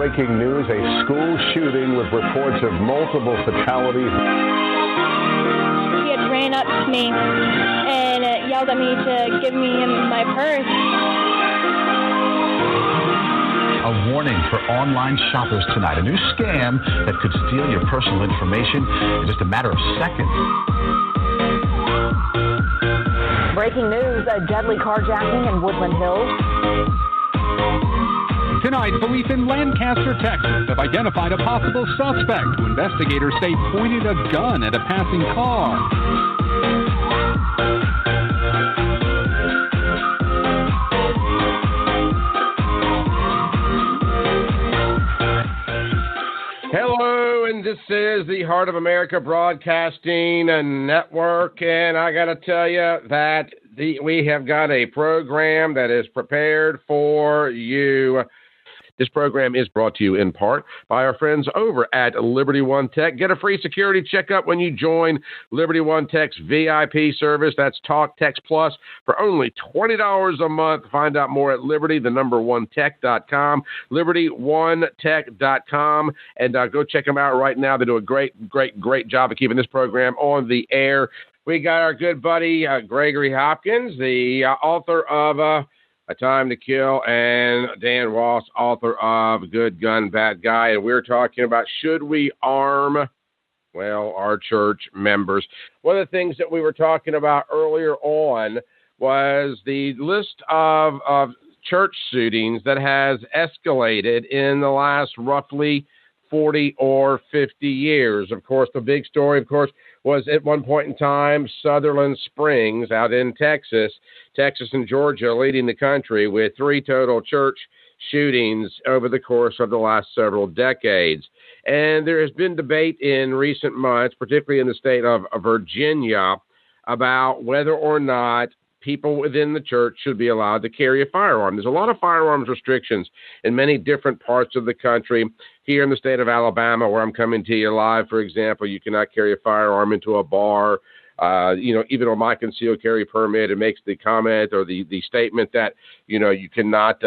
breaking news, a school shooting with reports of multiple fatalities. He had ran up to me and yelled at me to give me my purse. A warning for online shoppers tonight. A new scam that could steal your personal information in just a matter of seconds. Breaking news, a deadly carjacking in Woodland Hills. Tonight, police in Lancaster, Texas have identified a possible suspect who investigators say pointed a gun at a passing car. Hello, and this is the Heart of America Broadcasting Network, and I got to tell you that we have got a program that is prepared for you. This program is brought to you in part by our friends over at Liberty One Tech. Get a free security checkup when you join Liberty One Tech's VIP service. That's Talk Text Plus for only $20 a month. Find out more at liberty1tech.com, liberty1tech.com, and go check them out right now. They do a great job of keeping this program on the air. We got our good buddy Gregory Hopkins, the author of A Time to Kill, and Dan Wos, author of Good Gun, Bad Guy. And we're talking about, should we arm, our church members? One of the things that we were talking about earlier on was the list of church shootings that has escalated in the last roughly 40 or 50 years. Of course, the big story, was at one point in time Sutherland Springs out in Texas and Georgia leading the country with 3 total church shootings over the course of the last several decades. And there has been debate in recent months, particularly in the state of Virginia, about whether or not people within the church should be allowed to carry a firearm. There's a lot of firearms restrictions in many different parts of the country. Here in the state of Alabama, where I'm coming to you live, for example, you cannot carry a firearm into a bar. Even on my concealed carry permit, it makes the comment or the statement that, you cannot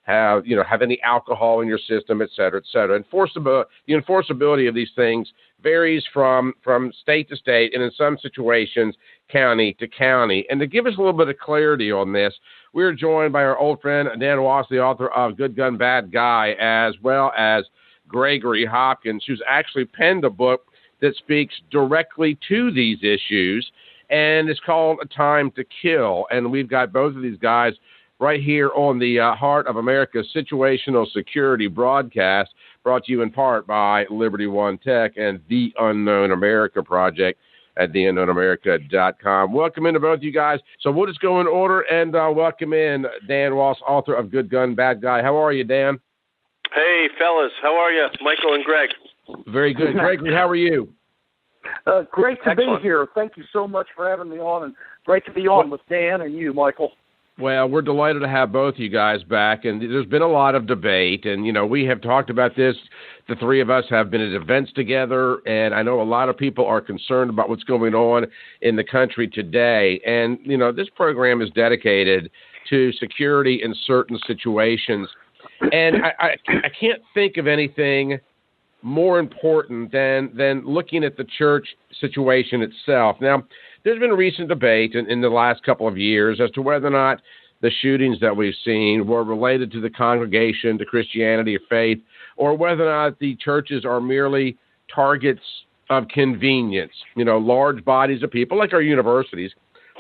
have any alcohol in your system, et cetera, et cetera. The enforceability of these things varies from state to state, and in some situations, county to county. And to give us a little bit of clarity on this, we're joined by our old friend, Dan Wos, the author of Good Gun, Bad Guy, as well as Gregory Hopkins, who's actually penned a book that speaks directly to these issues, and it's called A Time to Kill. And we've got both of these guys right here on the Heart of America Situational Security broadcast, brought to you in part by Liberty One Tech and The Unknown America Project at theunknownamerica.com. Welcome into both you guys. So we'll just go in order and welcome in Dan Wos, author of Good Gun, Bad Guy. How are you, Dan? Hey, fellas. How are you, Michael and Greg? Very good. Gregory, how are you? Great to Excellent. be here. Thank you so much for having me on, and great to be on with Dan and you, Michael. Well, we're delighted to have both you guys back, and there's been a lot of debate, and, we have talked about this. The three of us have been at events together, and I know a lot of people are concerned about what's going on in the country today, and, this program is dedicated to security in certain situations, and I can't think of anything more important than looking at the church situation itself. Now, there's been recent debate in the last couple of years as to whether or not the shootings that we've seen were related to the congregation, to Christianity or faith, or whether or not the churches are merely targets of convenience. Large bodies of people, like our universities,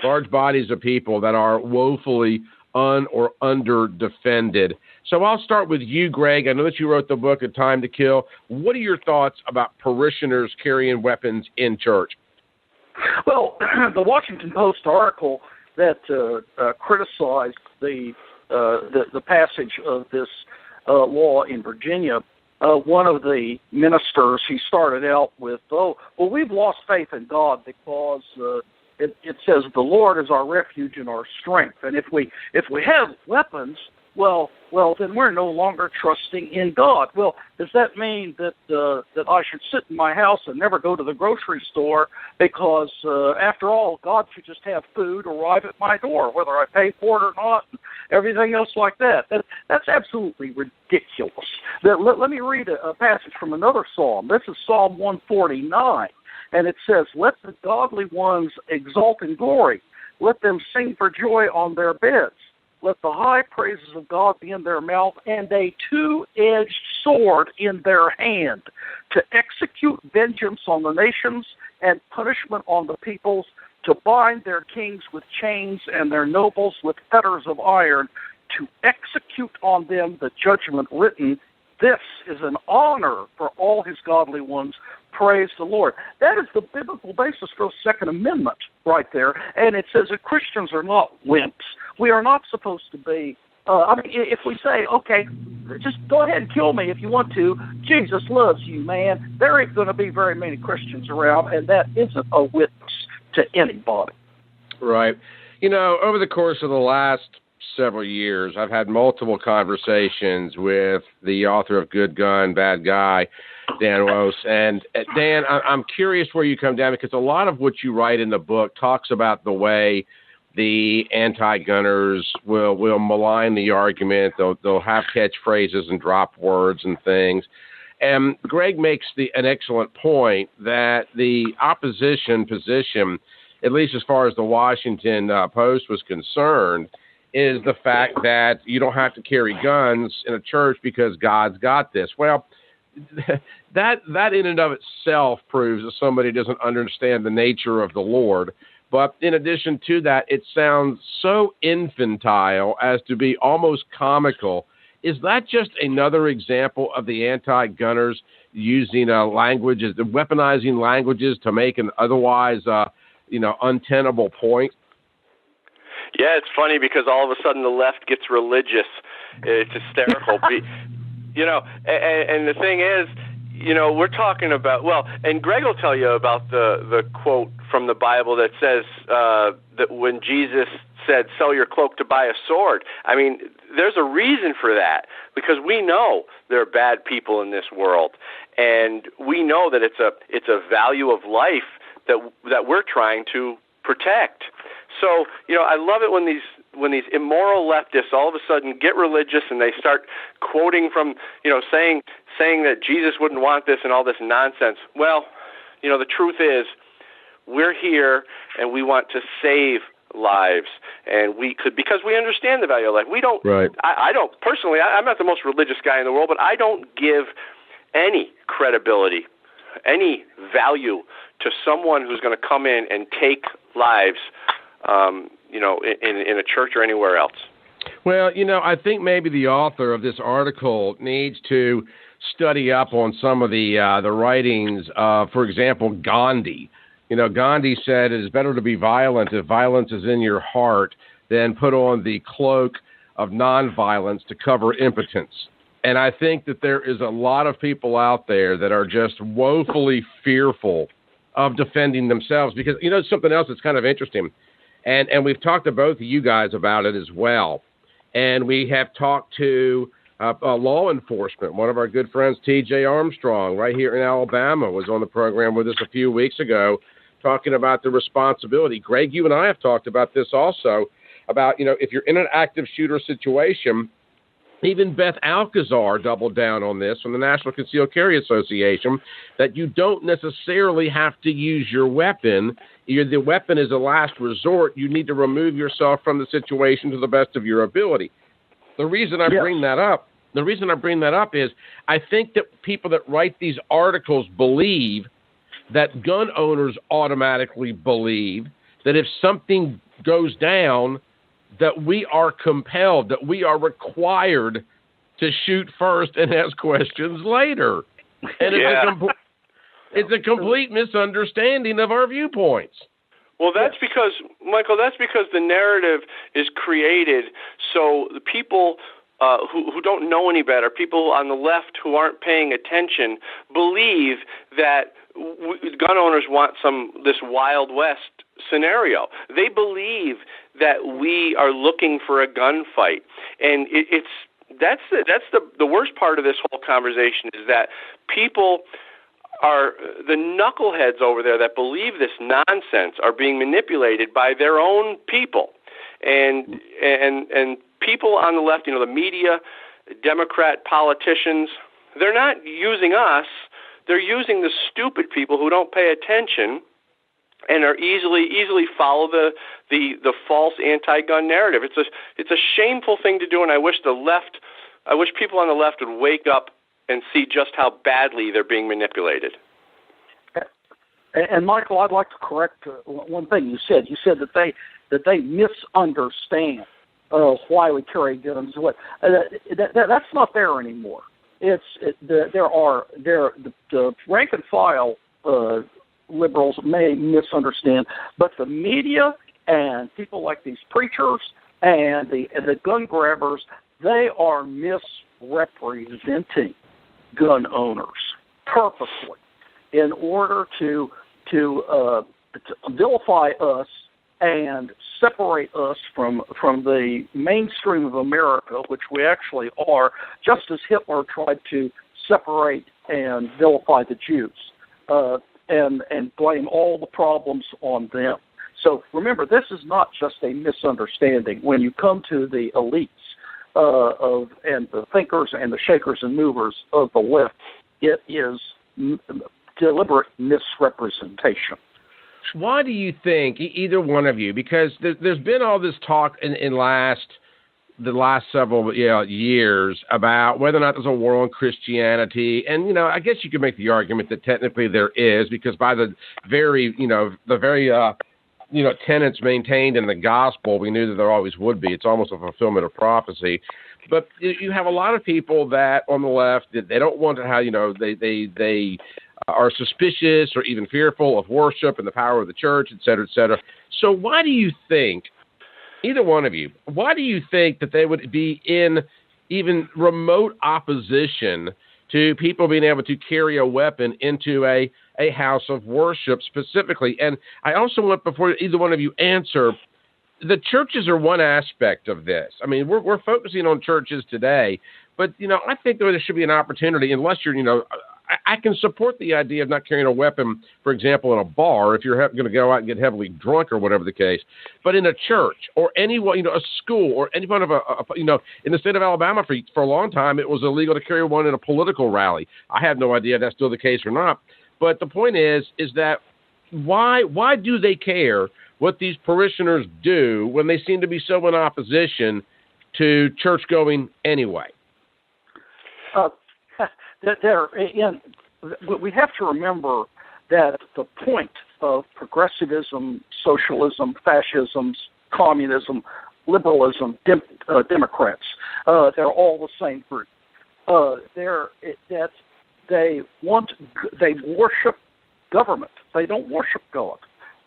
large bodies of people that are woefully or under defended. So I'll start with you, Greg. I know that you wrote the book, A Time to Kill. What are your thoughts about parishioners carrying weapons in church? Well, the Washington Post article that criticized the passage of this law in Virginia, one of the ministers, he started out with, we've lost faith in God because it says the Lord is our refuge and our strength. And if we have weapons, well, then we're no longer trusting in God. Well, does that mean that I should sit in my house and never go to the grocery store because, after all, God should just have food arrive at my door, whether I pay for it or not, everything else like that. That's absolutely ridiculous. Let me read a passage from another psalm. This is Psalm 149, and it says, "Let the godly ones exult in glory. Let them sing for joy on their beds. Let the high praises of God be in their mouth, and a two-edged sword in their hand, to execute vengeance on the nations and punishment on the peoples, to bind their kings with chains and their nobles with fetters of iron, to execute on them the judgment written. This is an honor for all his godly ones. Praise the Lord." That is the biblical basis for the Second Amendment right there. And it says that Christians are not wimps. We are not supposed to be, if we say, okay, just go ahead and kill me if you want to, Jesus loves you, man, there ain't going to be very many Christians around, and that isn't a witness to anybody. Right. Over the course of the last several years, I've had multiple conversations with the author of Good Gun, Bad Guy, Dan Wos. And Dan, I'm curious where you come down, because a lot of what you write in the book talks about the way the anti-gunners will malign the argument. They'll have catchphrases and drop words and things. And Greg makes an excellent point that the opposition position, at least as far as the Washington Post was concerned, is the fact that you don't have to carry guns in a church because God's got this. Well, that in and of itself proves that somebody doesn't understand the nature of the Lord. But in addition to that, it sounds so infantile as to be almost comical. Is that just another example of the anti-gunners using languages, weaponizing languages to make an otherwise, untenable point? Yeah, it's funny because all of a sudden the left gets religious. It's hysterical. And the thing is, we're talking about, and Greg will tell you about the quote from the Bible that says that when Jesus said, "Sell your cloak to buy a sword." I mean, there's a reason for that, because we know there are bad people in this world, and we know that it's a value of life that we're trying to protect. So, I love it when these immoral leftists all of a sudden get religious and they start quoting from, saying that Jesus wouldn't want this and all this nonsense. Well, the truth is, we're here and we want to save lives, and because we understand the value of life. We don't. Right. I don't personally. I'm not the most religious guy in the world, but I don't give any credibility, any value to someone who's going to come in and take lives, in a church or anywhere else. Well, I think maybe the author of this article needs to study up on some of the writings of, for example, Gandhi. Gandhi said it is better to be violent if violence is in your heart than put on the cloak of nonviolence to cover impotence. And I think that there is a lot of people out there that are just woefully fearful of defending themselves, because, something else that's kind of interesting. And we've talked to both of you guys about it as well. And we have talked to law enforcement. One of our good friends, T.J. Armstrong, right here in Alabama, was on the program with us a few weeks ago talking about the responsibility. Greg, you and I have talked about this also, about, if you're in an active shooter situation. Even Beth Alcazar doubled down on this from the National Concealed Carry Association, that you don't necessarily have to use your weapon. The weapon is a last resort. You need to remove yourself from the situation to the best of your ability. The reason I bring that up is I think that people that write these articles believe that gun owners automatically believe that if something goes down, that we are compelled, that we are required to shoot first and ask questions later. And it's a complete misunderstanding of our viewpoints. Well, that's because, Michael, the narrative is created so the people who don't know any better, people on the left who aren't paying attention, believe that gun owners want this Wild West scenario. They believe that we are looking for a gunfight, and that's the worst part of this whole conversation, is that people are, the knuckleheads over there that believe this nonsense are being manipulated by their own people, and people on the left, the media, Democrat politicians, they're not using us. They're using the stupid people who don't pay attention and are easily follow the false anti-gun narrative. It's a shameful thing to do, and I wish people on the left would wake up and see just how badly they're being manipulated. And Michael, I'd like to correct one thing you said. You said that they misunderstand why we carry guns. That's not there anymore. The rank and file liberals may misunderstand, but the media and people like these preachers and the gun grabbers, they are misrepresenting gun owners purposely in order to vilify us and separate us from the mainstream of America, which we actually are, just as Hitler tried to separate and vilify the Jews and blame all the problems on them. So remember, this is not just a misunderstanding. When you come to the elites and the thinkers and the shakers and movers of the left, it is deliberate misrepresentation. Why do you think, either one of you, because there's been all this talk in the last several years about whether or not there's a war on Christianity, and I guess you could make the argument that technically there is, because by the very tenets maintained in the gospel, we knew that there always would be. It's almost a fulfillment of prophecy. But you have a lot of people that on the left, they don't want to have, they are suspicious or even fearful of worship and the power of the church, et cetera, et cetera. So why do you think, either one of you, why do you think that they would be in even remote opposition to people being able to carry a weapon into a house of worship specifically? And I also want, before either one of you answer, the churches are one aspect of this. I mean, we're focusing on churches today, but, I think there should be an opportunity, unless you're, I can support the idea of not carrying a weapon, for example, in a bar, if you're going to go out and get heavily drunk or whatever the case. But in a church or anyone, a school or any kind of in the state of Alabama for a long time, it was illegal to carry one in a political rally. I have no idea if that's still the case or not. But the point is that why do they care what these parishioners do when they seem to be so in opposition to church going anyway? We have to remember that the point of progressivism, socialism, fascism, communism, liberalism, Democrats, they're all the same group. They worship government. They don't worship God.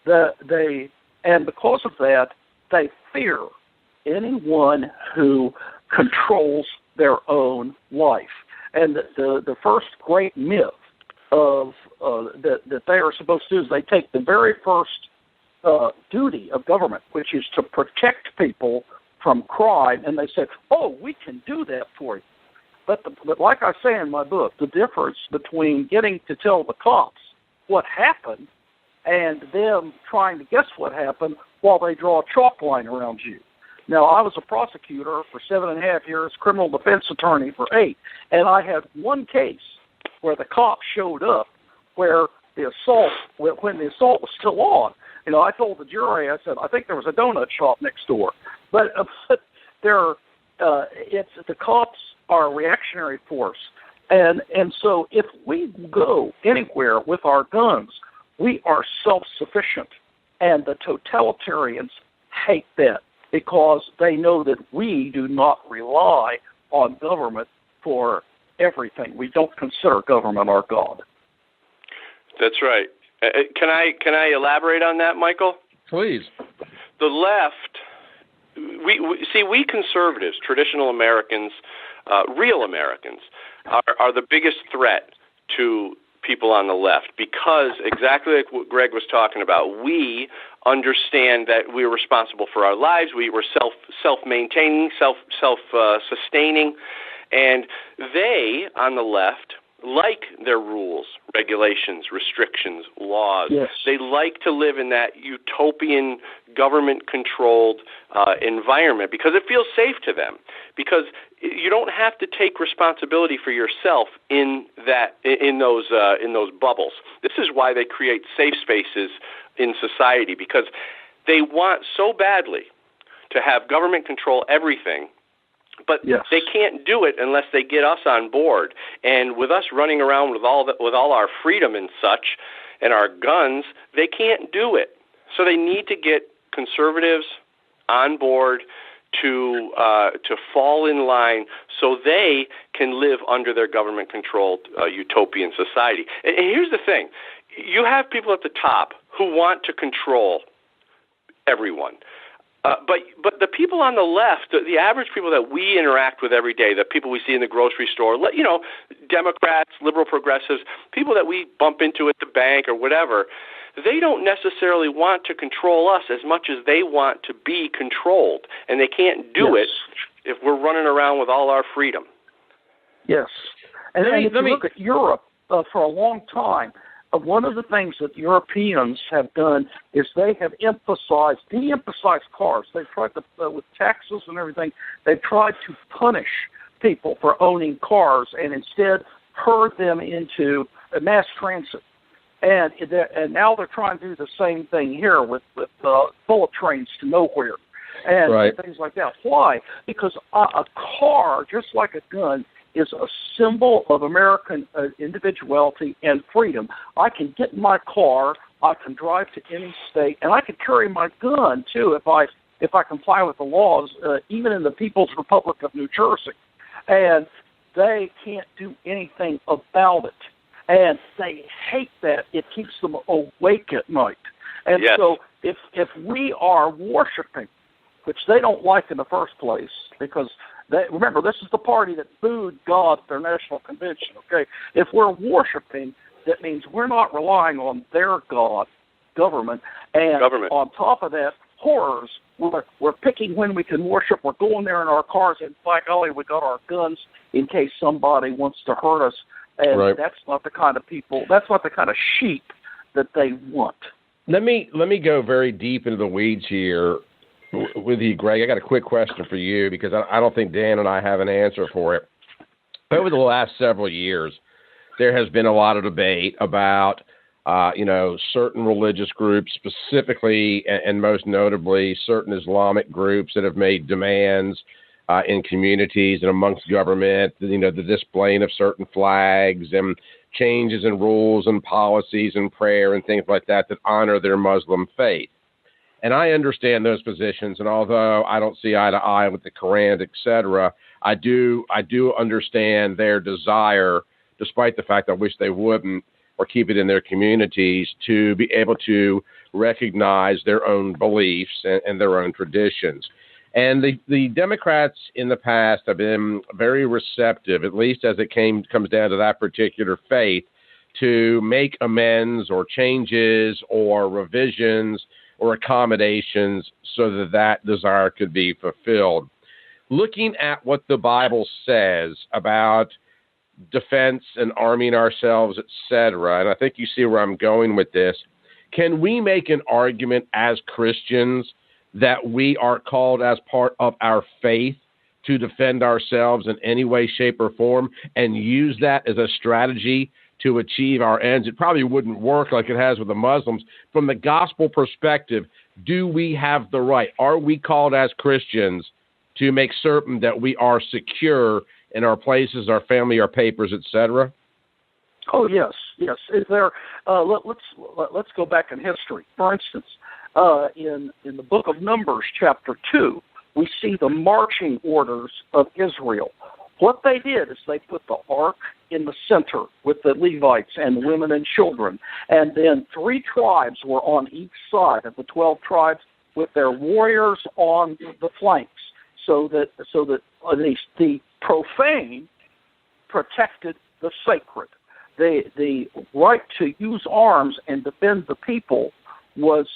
And because of that, they fear anyone who controls their own life. And the first great myth of that they are supposed to do is they take the very first duty of government, which is to protect people from crime, and they say, "Oh, we can do that for you." But like I say in my book, the difference between getting to tell the cops what happened and them trying to guess what happened while they draw a chalk line around you. Now, I was a prosecutor for 7.5 years, criminal defense attorney for 8, and I had one case where the cops showed up when the assault was still on. I told the jury, I said, I think there was a donut shop next door. But the cops are a reactionary force. And so if we go anywhere with our guns, we are self-sufficient. And the totalitarians hate that, because they know that we do not rely on government for everything. We don't consider government our God. That's right. Can I elaborate on that, Michael? Please. The left, we conservatives, traditional Americans, real Americans, are the biggest threat to people on the left, because exactly like what Greg was talking about, we understand that we're responsible for our lives. We were self-maintaining, self-sustaining, and they on the left like their rules, regulations, restrictions, laws. Yes. They like to live in that utopian, government-controlled environment because it feels safe to them. Because you don't have to take responsibility for yourself in those bubbles. This is why they create safe spaces in society, because they want so badly to have government control everything. But yes. they can't do it unless they get us on board. And with us running around with all our freedom and such, and our guns, they can't do it. So they need to get conservatives on board to fall in line, so they can live under their government-controlled utopian society. And here's the thing: you have people at the top who want to control everyone. But the people on the left, the average people that we interact with every day, the people we see in the grocery store, Democrats, liberal progressives, people that we bump into at the bank or whatever, they don't necessarily want to control us as much as they want to be controlled. And they can't do it if we're running around with all our freedom. Yes. And if you look at Europe, for a long time, one of the things that Europeans have done is they have de-emphasized cars. They've tried to, with taxes and everything, they've tried to punish people for owning cars and instead herd them into mass transit. And now they're trying to do the same thing here with bullet trains to nowhere and things like that. Why? Because a car, just like a gun, is a symbol of American individuality and freedom. I can get in my car, I can drive to any state, and I can carry my gun too if I comply with the laws, even in the People's Republic of New Jersey. And they can't do anything about it. And they hate that. It keeps them awake at night. And so if we are worshiping, which they don't like in the first place, because remember, this is the party that booed God at their national convention, okay? If we're worshiping, that means we're not relying on their God, government. And on top of that, horrors. We're picking when we can worship. We're going there in our cars, and by golly, we got our guns in case somebody wants to hurt us. And that's not the kind of people, that's not the kind of sheep that they want. Let me go very deep into the weeds here with you, Greg. I got a quick question for you because I don't think Dan and I have an answer for it. Over the last several years, there has been a lot of debate about, certain religious groups, specifically and most notably certain Islamic groups that have made demands in communities and amongst government, the displaying of certain flags and changes in rules and policies and prayer and things like that honor their Muslim faith. And I understand those positions, and although I don't see eye to eye with the Quran, et cetera, I do understand their desire, despite the fact I wish they wouldn't, or keep it in their communities, to be able to recognize their own beliefs and their own traditions. And the Democrats in the past have been very receptive, at least as it comes down to that particular faith, to make amends or changes or revisions or accommodations so that desire could be fulfilled. Looking at what the Bible says about defense and arming ourselves, etc., and I think you see where I'm going with this, can we make an argument as Christians that we are called as part of our faith to defend ourselves in any way, shape, or form and use that as a strategy to achieve our ends? It probably wouldn't work like it has with the Muslims. From the gospel perspective, do we have the right? Are we called as Christians to make certain that we are secure in our places, our family, our papers, etc.? Oh, yes. Is there? Let's go back in history. For instance, in the book of Numbers, chapter 2, we see the marching orders of Israel. What they did is they put the ark in the center with the Levites and women and children, and then 3 tribes were on each side of the 12 tribes with their warriors on the flanks, so that the profane protected the sacred. The right to use arms and defend the people was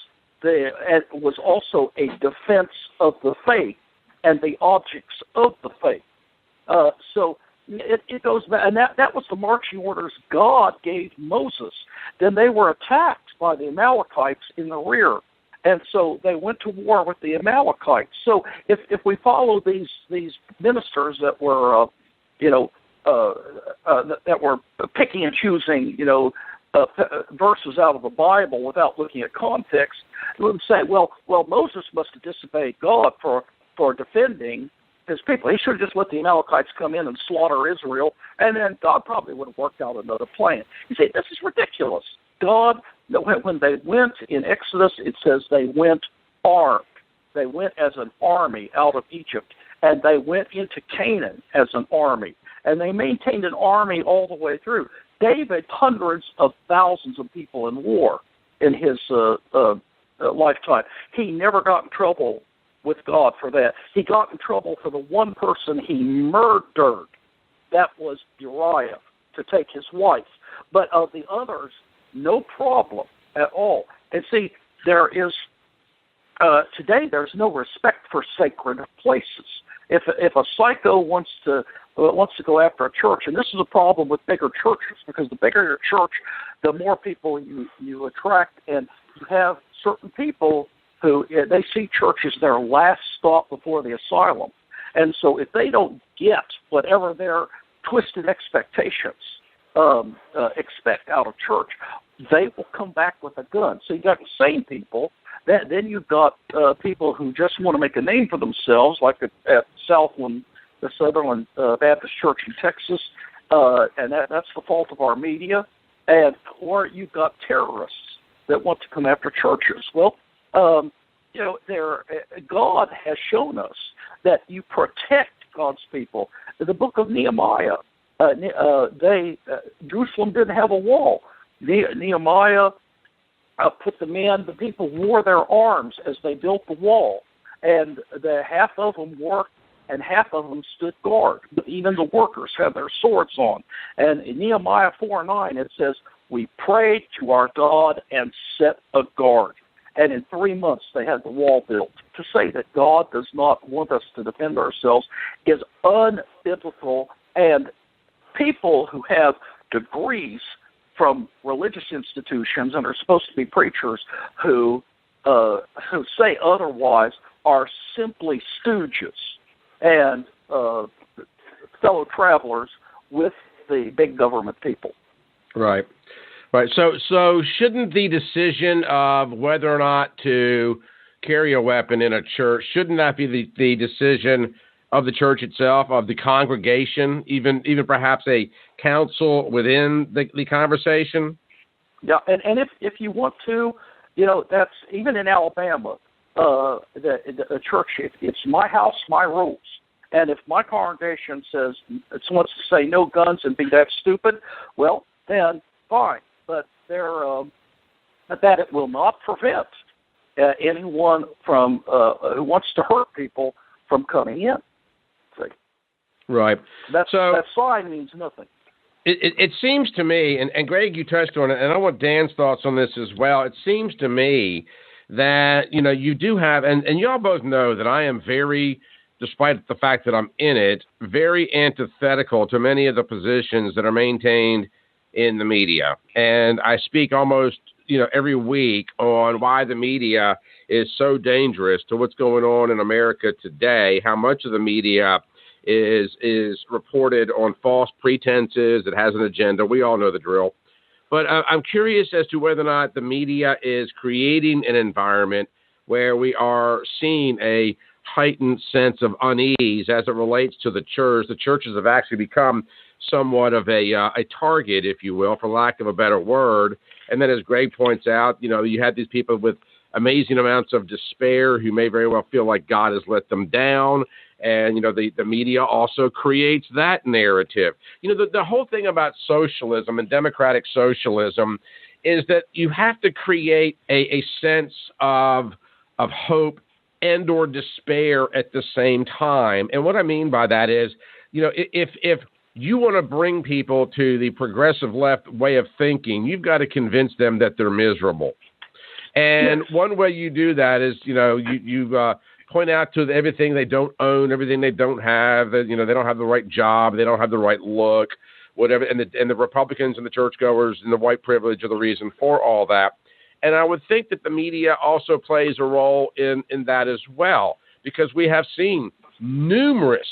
also a defense of the faith and the objects of the faith. So it goes back, and that was the marching orders God gave Moses. Then they were attacked by the Amalekites in the rear, and so they went to war with the Amalekites. So if we follow these ministers that were, that were picking and choosing, verses out of the Bible without looking at context, we would say, well, Moses must have disobeyed God for defending his people. He should have just let the Amalekites come in and slaughter Israel, and then God probably would have worked out another plan. You see, this is ridiculous. God, when they went in Exodus, it says they went armed. They went as an army out of Egypt, and they went into Canaan as an army, and they maintained an army all the way through. David, hundreds of thousands of people in war in his lifetime. He never got in trouble with God for that. He got in trouble for the one person he murdered. That was Uriah, to take his wife. But of the others, no problem at all. And see, there is today there's no respect for sacred places. If a psycho wants to go after a church, and this is a problem with bigger churches, because the bigger your church, the more people you attract, and you have certain people who they see church as their last stop before the asylum. And so if they don't get whatever their twisted expectations expect out of church, they will come back with a gun. So you got the same people. Then you've got people who just want to make a name for themselves, like at Southland, the Sutherland Baptist Church in Texas, and that's the fault of our media. Or you've got terrorists that want to come after churches. Well, God has shown us that you protect God's people. In the book of Nehemiah, Jerusalem didn't have a wall. Nehemiah put the people wore their arms as they built the wall, and half of them worked and half of them stood guard. Even the workers had their swords on. And in Nehemiah 4:9 it says, "We prayed to our God and set a guard." And in 3 months, they had the wall built. To say that God does not want us to defend ourselves is unbiblical. And people who have degrees from religious institutions and are supposed to be preachers who say otherwise are simply stooges and fellow travelers with the big government people. Right. Right. So shouldn't the decision of whether or not to carry a weapon in a church, shouldn't that be the decision of the church itself, of the congregation, even perhaps a council within the conversation? Yeah, and if you want to, that's even in Alabama, the church, it's my house, my rules. And if my congregation says it wants to say no guns and be that stupid, well, then fine. But that it will not prevent anyone from who wants to hurt people from coming in. See? Right. That sign means nothing. It seems to me, and Greg, you touched on it, and I want Dan's thoughts on this as well. It seems to me that, you do have, and y'all both know that I am very, despite the fact that I'm in it, very antithetical to many of the positions that are maintained in the media. And I speak almost, every week on why the media is so dangerous to what's going on in America today, how much of the media is reported on false pretenses. It has an agenda. We all know the drill. But I'm curious as to whether or not the media is creating an environment where we are seeing a heightened sense of unease as it relates to the church. The churches have actually become somewhat of a target, if you will, for lack of a better word. And then as Greg points out, you have these people with amazing amounts of despair who may very well feel like God has let them down. And, the media also creates that narrative. The whole thing about socialism and democratic socialism is that you have to create a sense of hope and or despair at the same time. And what I mean by that is, if you want to bring people to the progressive left way of thinking, you've got to convince them that they're miserable. And one way you do that is, point out to everything they don't own, everything they don't have. They don't have the right job, they don't have the right look, whatever. And the Republicans and the churchgoers and the white privilege are the reason for all that. And I would think that the media also plays a role in that as well, because we have seen numerous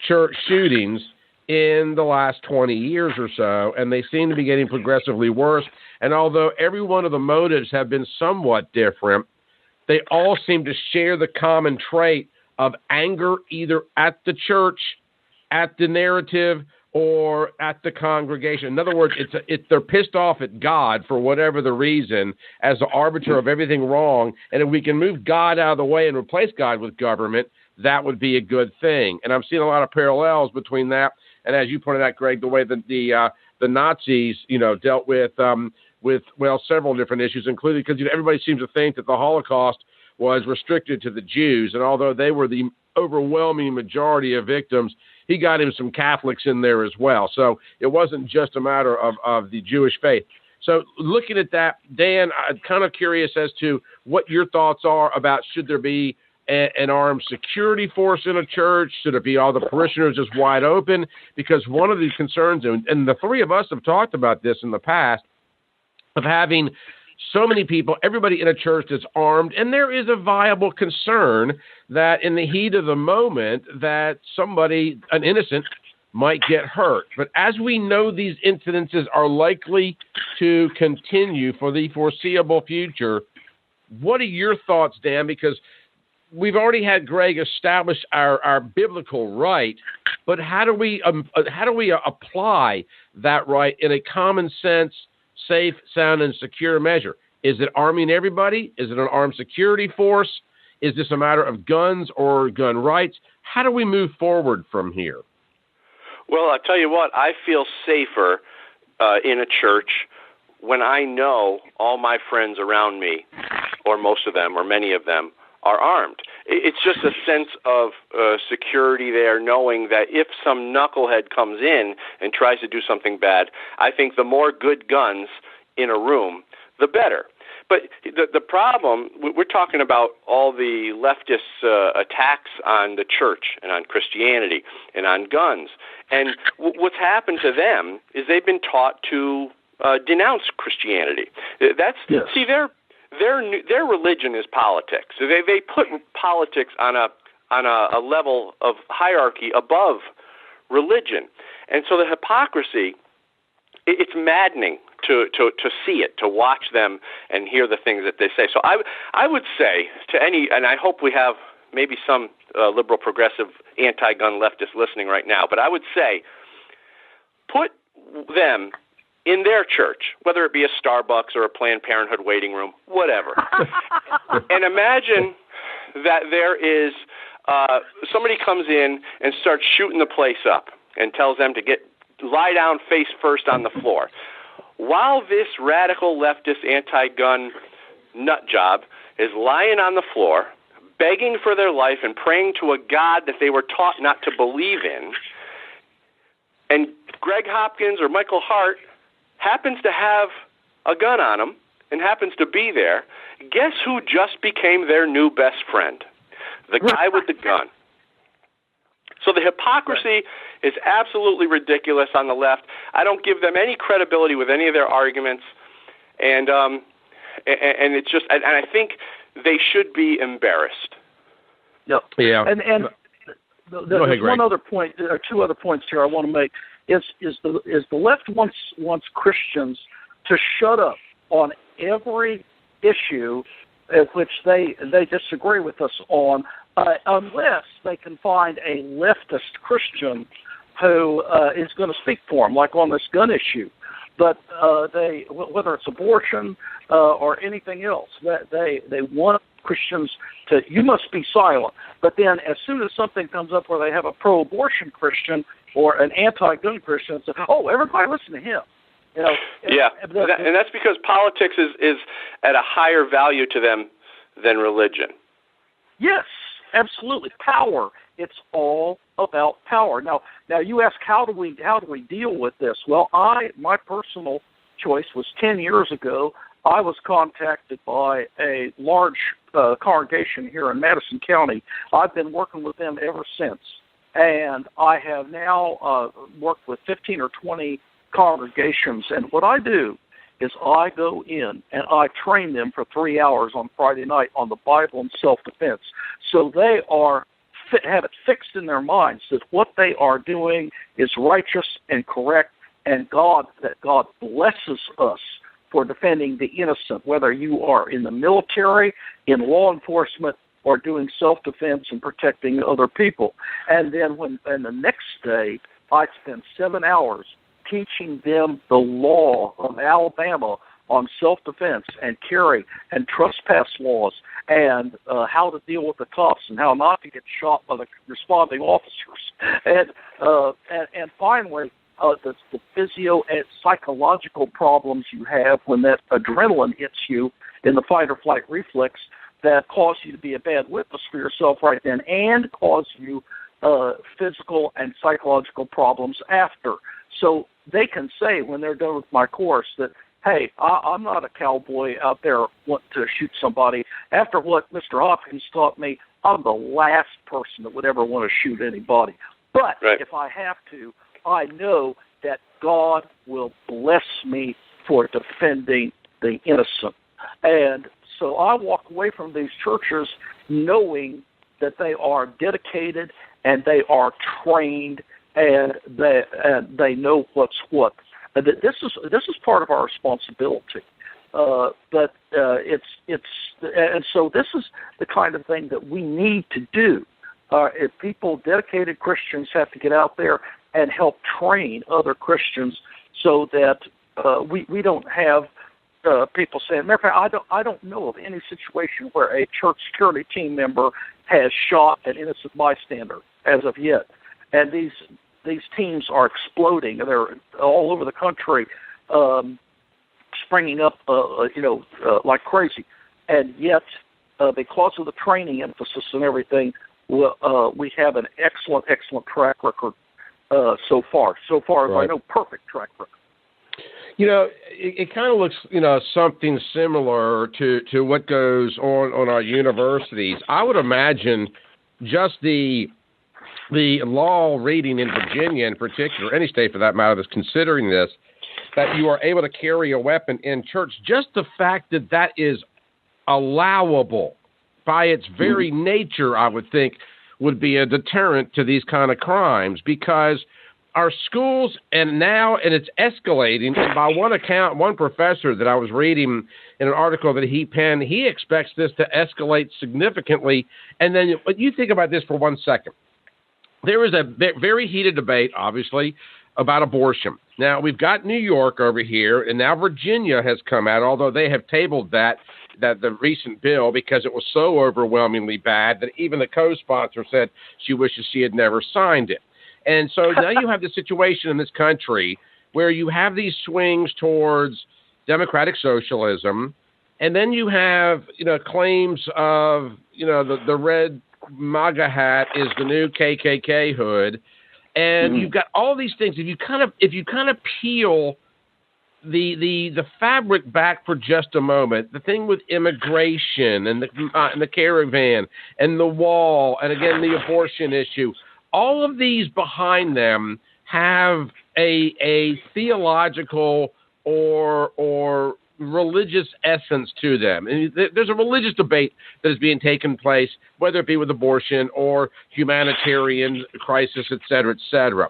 church shootings in the last 20 years or so, and they seem to be getting progressively worse. And although every one of the motives have been somewhat different, they all seem to share the common trait of anger either at the church, at the narrative, or at the congregation. In other words, they're pissed off at God for whatever the reason as the arbiter of everything wrong. And if we can move God out of the way and replace God with government, that would be a good thing. And I'm seeing a lot of parallels between that and, as you pointed out, Greg, the way that the Nazis, dealt with several different issues, including because everybody seems to think that the Holocaust was restricted to the Jews, and although they were the overwhelming majority of victims, he got him some Catholics in there as well. So it wasn't just a matter of the Jewish faith. So looking at that, Dan, I'm kind of curious as to what your thoughts are about, should there be an armed security force in a church? Should it be all the parishioners just wide open? Because one of the concerns, and the three of us have talked about this in the past, of having so many people, everybody in a church that's armed, and there is a viable concern that in the heat of the moment that somebody, an innocent, might get hurt. But as we know, these incidences are likely to continue for the foreseeable future. What are your thoughts, Dan? Because we've already had Greg establish our biblical right, but how do we apply that right in a common sense, safe, sound, and secure measure? Is it arming everybody? Is it an armed security force? Is this a matter of guns or gun rights? How do we move forward from here? Well, I'll tell you what, I feel safer in a church when I know all my friends around me, or most of them, or many of them, are armed. It's just a sense of security there, knowing that if some knucklehead comes in and tries to do something bad, I think the more good guns in a room, the better. But the problem, we're talking about all the leftist attacks on the church and on Christianity and on guns. And what's happened to them is they've been taught to denounce Christianity. See, their religion is politics. So they put politics on a level of hierarchy above religion. And so the hypocrisy, it's maddening to see it, to watch them and hear the things that they say. So I would say to any, and I hope we have maybe some liberal, progressive, anti-gun leftists listening right now, but I would say put them in their church, whether it be a Starbucks or a Planned Parenthood waiting room, whatever. And imagine that there is somebody comes in and starts shooting the place up and tells them to lie down face first on the floor. While this radical leftist anti-gun nut job is lying on the floor, begging for their life and praying to a God that they were taught not to believe in, and Greg Hopkins or Michael Hart happens to have a gun on him and happens to be there, guess who just became their new best friend? The guy with the gun. So the hypocrisy is absolutely ridiculous on the left. I don't give them any credibility with any of their arguments, and it's just, and I think they should be embarrassed. Yep. Yeah. And there's one other point, or two other points here I want to make. Is the left wants Christians to shut up on every issue at which they disagree with us on, unless they can find a leftist Christian who is going to speak for them, like on this gun issue. But whether it's abortion or anything else, they want Christians to, you must be silent. But then as soon as something comes up where they have a pro-abortion Christian or an anti-gun Christian, say, oh, everybody listen to him. Yeah, and that's because politics is at a higher value to them than religion. Yes, absolutely. Power. It's all about power. Now you ask, how do we deal with this? Well, my personal choice was 10 years ago. I was contacted by a large congregation here in Madison County. I've been working with them ever since. And I have now worked with 15 or 20 congregations. And what I do is I go in and I train them for 3 hours on Friday night on the Bible and self-defense. So they have it fixed in their minds that what they are doing is righteous and correct, and that God blesses us for defending the innocent, whether you are in the military, in law enforcement, or doing self-defense and protecting other people. And then the next day, I spend 7 hours teaching them the law of Alabama on self-defense and carry and trespass laws and how to deal with the cops and how not to get shot by the responding officers. And finally, the physio and psychological problems you have when that adrenaline hits you in the fight or flight reflex that cause you to be a bad witness for yourself right then and cause you physical and psychological problems after. So they can say when they're done with my course that, hey, I'm not a cowboy out there wanting to shoot somebody. After what Mr. Hopkins taught me, I'm the last person that would ever want to shoot anybody. But if I have to, I know that God will bless me for defending the innocent. And so I walk away from these churches knowing that they are dedicated and they are trained and they know what's what. And this is part of our responsibility. But so this is the kind of thing that we need to do. If people, dedicated Christians, have to get out there and help train other Christians so that we don't have people saying, matter of fact, I don't know of any situation where a church security team member has shot an innocent bystander as of yet. And these teams are exploding. They're all over the country, springing up, like crazy. And yet, because of the training emphasis and everything, we have an excellent track record so far. So far, as I know, perfect track record. It kind of looks, something similar to what goes on our universities. I would imagine just the law reading in Virginia in particular, any state for that matter that's considering this, that you are able to carry a weapon in church, just the fact that is allowable by its very nature, I would think, would be a deterrent to these kind of crimes, because our schools, and it's escalating. And by one account, one professor that I was reading in an article that he penned, he expects this to escalate significantly. And then, but you think about this for 1 second. There is a very heated debate, obviously, about abortion. Now, we've got New York over here, and now Virginia has come out, although they have tabled that the recent bill because it was so overwhelmingly bad that even the co-sponsor said she wishes she had never signed it. And so now you have the situation in this country where you have these swings towards democratic socialism, and then you have, claims of, the red MAGA hat is the new KKK hood, and you've got all these things. If you kind of peel the fabric back for just a moment, the thing with immigration and the caravan and the wall, and again the abortion issue. All of these behind them have a theological or religious essence to them. And there's a religious debate that is being taken place, whether it be with abortion or humanitarian crisis, et cetera, et cetera.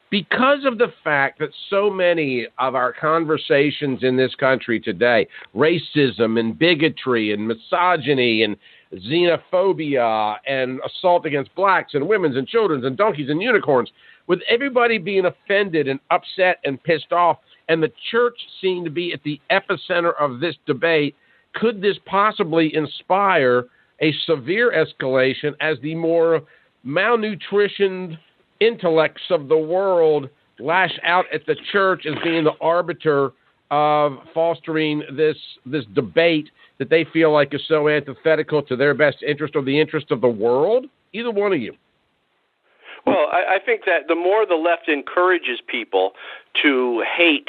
Because of the fact that so many of our conversations in this country today, racism and bigotry and misogyny and xenophobia and assault against blacks and women and children and donkeys and unicorns, with everybody being offended and upset and pissed off, and the church seemed to be at the epicenter of this debate, could this possibly inspire a severe escalation as the more malnutritioned intellects of the world lash out at the church as being the arbiter of fostering this debate that they feel like is so antithetical to their best interest or the interest of the world? Either one of you. Well, I think that the more the left encourages people to hate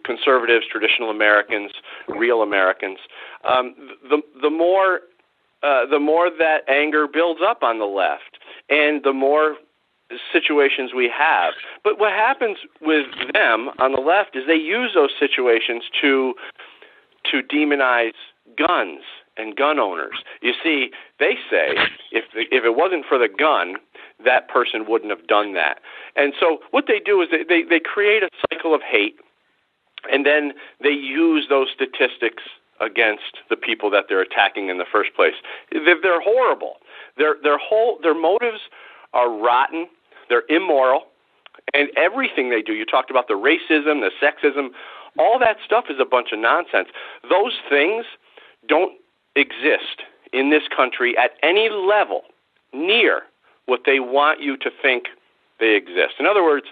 conservatives, traditional Americans, real Americans, the more that anger builds up on the left, and the more situations we have. But what happens with them on the left is they use those situations to demonize guns and gun owners. You see, they say if it wasn't for the gun, that person wouldn't have done that. And so what they do is they create a cycle of hate, and then they use those statistics against the people that they're attacking in the first place. They're horrible. Their motives are rotten. They're immoral, and everything they do. You talked about the racism, the sexism. All that stuff is a bunch of nonsense. Those things don't exist in this country at any level near what they want you to think they exist. In other words,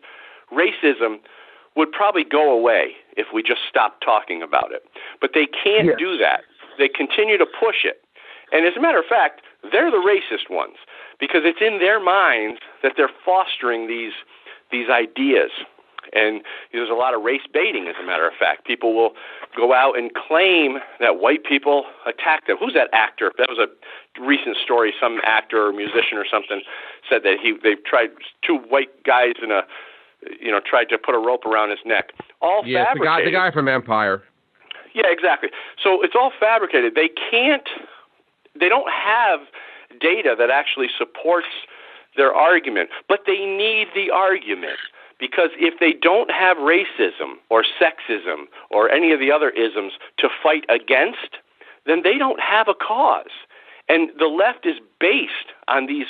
racism would probably go away if we just stopped talking about it. But they can't do that. They continue to push it. And as a matter of fact, they're the racist ones because it's in their minds that they're fostering these ideas. And there's a lot of race baiting, as a matter of fact. People will go out and claim that white people attacked them. Who's that actor? That was a recent story. Some actor or musician or something said that they tried, two white guys tried to put a rope around his neck. All fabricated. The guy from Empire. Yeah, exactly. So it's all fabricated. They don't have data that actually supports their argument, but they need the argument. Because if they don't have racism or sexism or any of the other isms to fight against, then they don't have a cause. And the left is based on these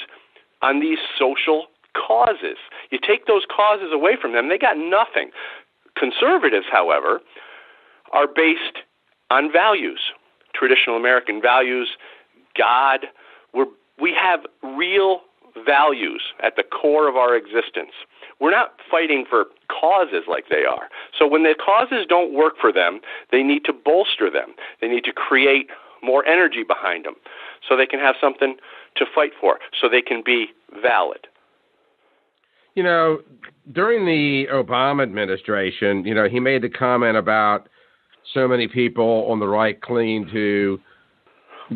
social causes. You take those causes away from them, they got nothing. Conservatives, however, are based on values, traditional American values, God. We have real values at the core of our existence. We're not fighting for causes like they are. So when the causes don't work for them, they need to bolster them. They need to create more energy behind them so they can have something to fight for, so they can be valid. You know, during the Obama administration, he made the comment about so many people on the right cling to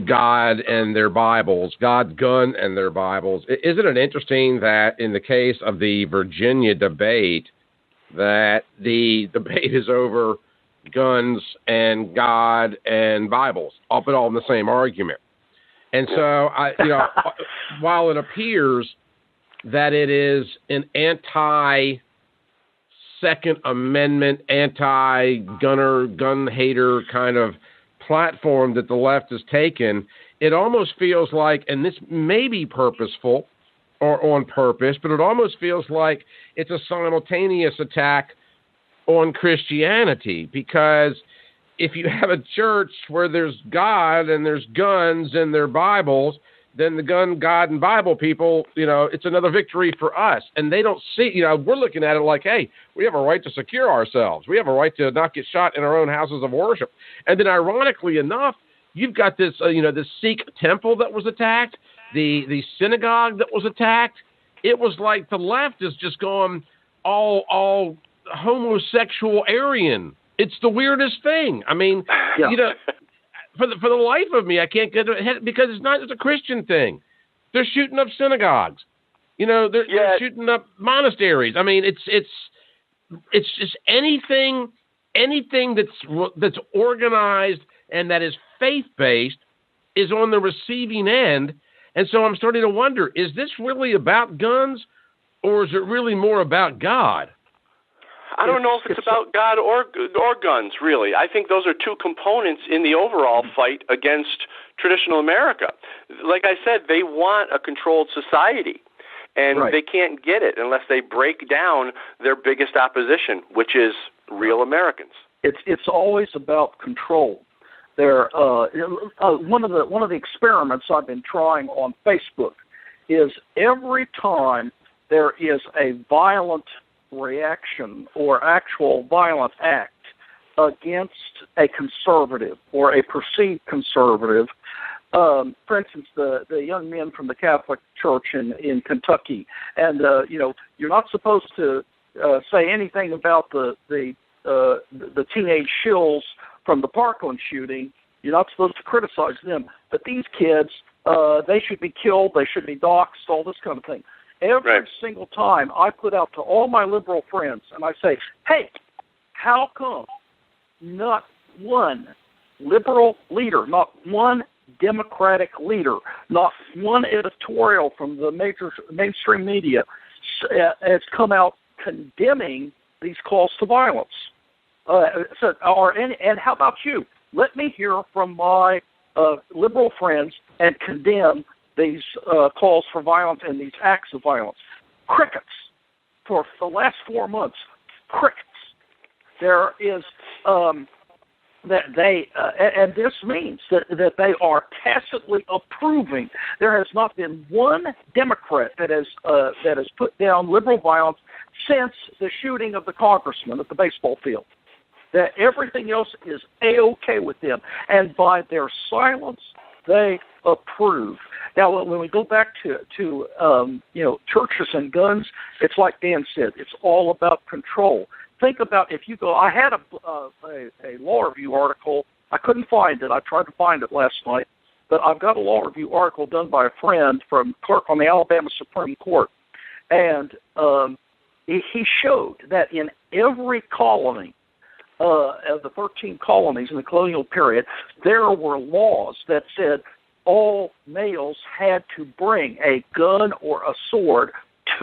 God and their Bibles, God's gun and their Bibles. Isn't it interesting that in the case of the Virginia debate, that the debate is over guns and God and Bibles, all put all in the same argument? And so, while it appears that it is an anti-Second Amendment, anti-gunner, gun hater kind of platform that the left has taken, it almost feels like, and this may be purposeful or on purpose, but it almost feels like it's a simultaneous attack on Christianity, because if you have a church where there's God and there's guns and their Bibles, then the gun, God, and Bible people, it's another victory for us. And they don't see, we're looking at it like, hey, we have a right to secure ourselves. We have a right to not get shot in our own houses of worship. And then ironically enough, you've got this, this Sikh temple that was attacked, the synagogue that was attacked. It was like the left is just going all homosexual Aryan. It's the weirdest thing. I mean, For the life of me, I can't get it because it's a Christian thing. They're shooting up synagogues. They're shooting up monasteries. I mean, it's just anything that's organized and that is faith-based is on the receiving end. And so I'm starting to wonder, is this really about guns, or is it really more about God? I don't know if it's about God or guns, really. I think those are two components in the overall fight against traditional America. Like I said, they want a controlled society, and they can't get it unless they break down their biggest opposition, which is real Americans. It's always about control. There, one of the experiments I've been trying on Facebook is every time there is a violent reaction or actual violent act against a conservative or a perceived conservative. For instance, the young men from the Catholic Church in Kentucky, and you're not supposed to say anything about the teenage shills from the Parkland shooting, You're not supposed to criticize them. But these kids, they should be killed. They should be doxxed, all this kind of thing. Every single time I put out to all my liberal friends, and I say, hey, how come not one liberal leader, not one Democratic leader, not one editorial from the major mainstream media has come out condemning these calls to violence? And how about you? Let me hear from my liberal friends and condemn these calls for violence and these acts of violence. Crickets. For the last 4 months, crickets. There is that they and this means that they are tacitly approving. There has not been one Democrat that has put down liberal violence since the shooting of the congressman at the baseball field. That everything else is A-OK with them, and by their silence, they approve. Now, when we go back to churches and guns, it's like Dan said, it's all about control. Think about if you go. I had a law review article. I couldn't find it. I tried to find it last night, but I've got a law review article done by a friend from clerk on the Alabama Supreme Court, and he showed that in every colony of the 13 colonies in the colonial period, there were laws that said all males had to bring a gun or a sword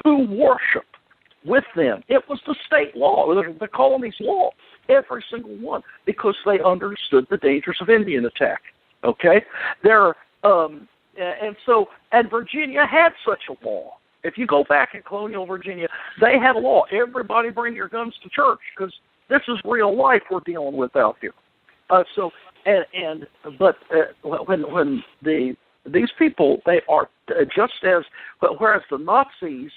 to worship with them. It was the state law, the colony's law, every single one, because they understood the dangers of Indian attack. Okay, and Virginia had such a law. If you go back in colonial Virginia, they had a law. Everybody bring your guns to church because this is real life we're dealing with out here. When these people, they are just as, whereas the Nazis,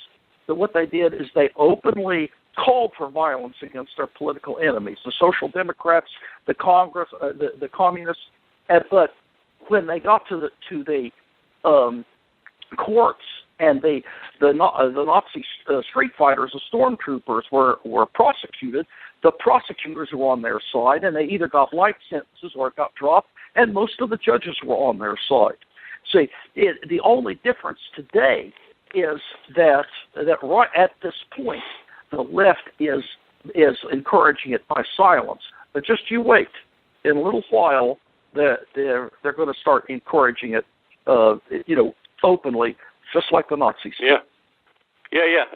what they did is they openly called for violence against their political enemies, the Social Democrats, the Congress, the Communists. But when they got to the courts and the Nazi street fighters, the stormtroopers were prosecuted, the prosecutors were on their side, and they either got life sentences or got dropped, and most of the judges were on their side. See, the only difference today is that right at this point, the left is encouraging it by silence. But just you wait. In a little while, they're going to start encouraging it, openly, just like the Nazis. Yeah.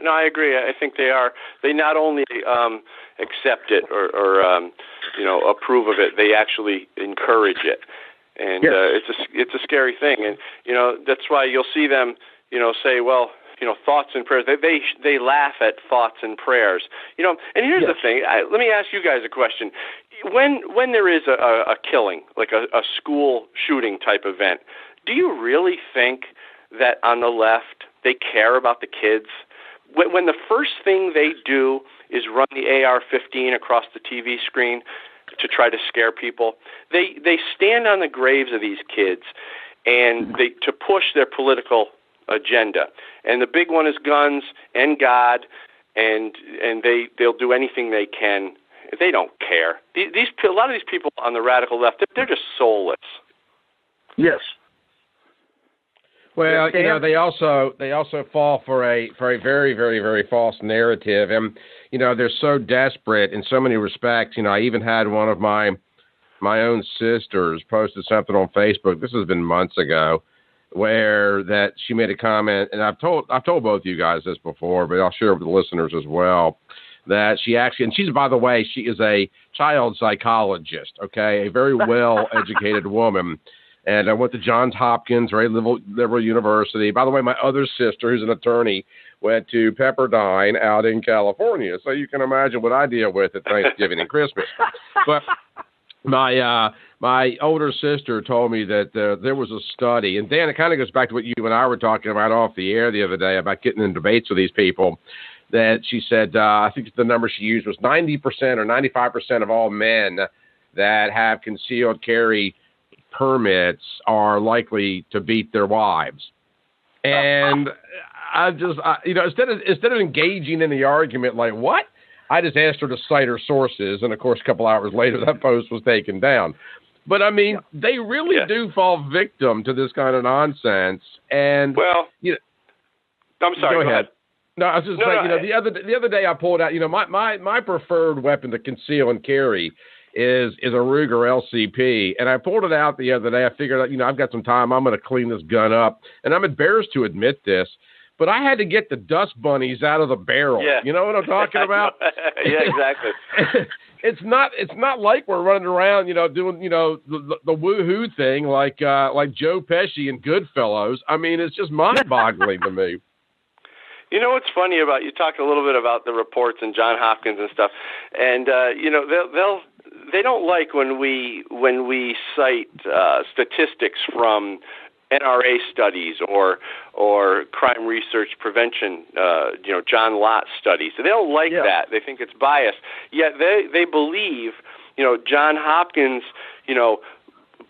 No, I agree. I think they are. They not only accept it or approve of it, they actually encourage it, and it's a scary thing. And that's why you'll see them, say, well, thoughts and prayers. They laugh at thoughts and prayers. And here's the thing. Let me ask you guys a question. When there is a killing, like a school shooting type event, do you really think that on the left they care about the kids? When the first thing they do is run the AR-15 across the TV screen to try to scare people, they stand on the graves of these kids and to push their political agenda. And the big one is guns and God, and they'll do anything they can. They don't care. A lot of these people on the radical left, they're just soulless. Yes. Well, they also fall for a very, very, very false narrative, and they're so desperate in so many respects. I even had one of my own sisters posted something on Facebook. This has been months ago, where that she made a comment, and I've told both of you guys this before, but I'll share it with the listeners as well. That she actually, and she's, by the way, she is a child psychologist. Okay, a very well educated woman. And I went to Johns Hopkins, very liberal university. By the way, my other sister, who's an attorney, went to Pepperdine out in California. So you can imagine what I deal with at Thanksgiving and Christmas. But my older sister told me that there was a study. And, Dan, it kind of goes back to what you and I were talking about off the air the other day about getting in debates with these people. That she said, I think the number she used was 90% or 95% of all men that have concealed carry permits are likely to beat their wives. And instead of engaging in the argument like, what? I just asked her to cite her sources. And of course, a couple hours later, that post was taken down. But, I mean, they really do fall victim to this kind of nonsense. And, well, I'm sorry, go ahead. No, I was just saying, the other day I pulled out, my preferred weapon to conceal and carry is a Ruger LCP. And I pulled it out the other day. I figured out, I've got some time. I'm going to clean this gun up. And I'm embarrassed to admit this, but I had to get the dust bunnies out of the barrel. Yeah. You know what I'm talking about? Yeah, exactly. It's not like we're running around, doing, the woohoo thing like Joe Pesci and Goodfellas. I mean, it's just mind-boggling to me. You know what's funny about, you talked a little bit about the reports and John Hopkins and stuff, and they don't like when we cite statistics from NRA studies or crime research prevention, John Lott studies. So they don't like that. They think it's biased. Yet they believe, John Hopkins,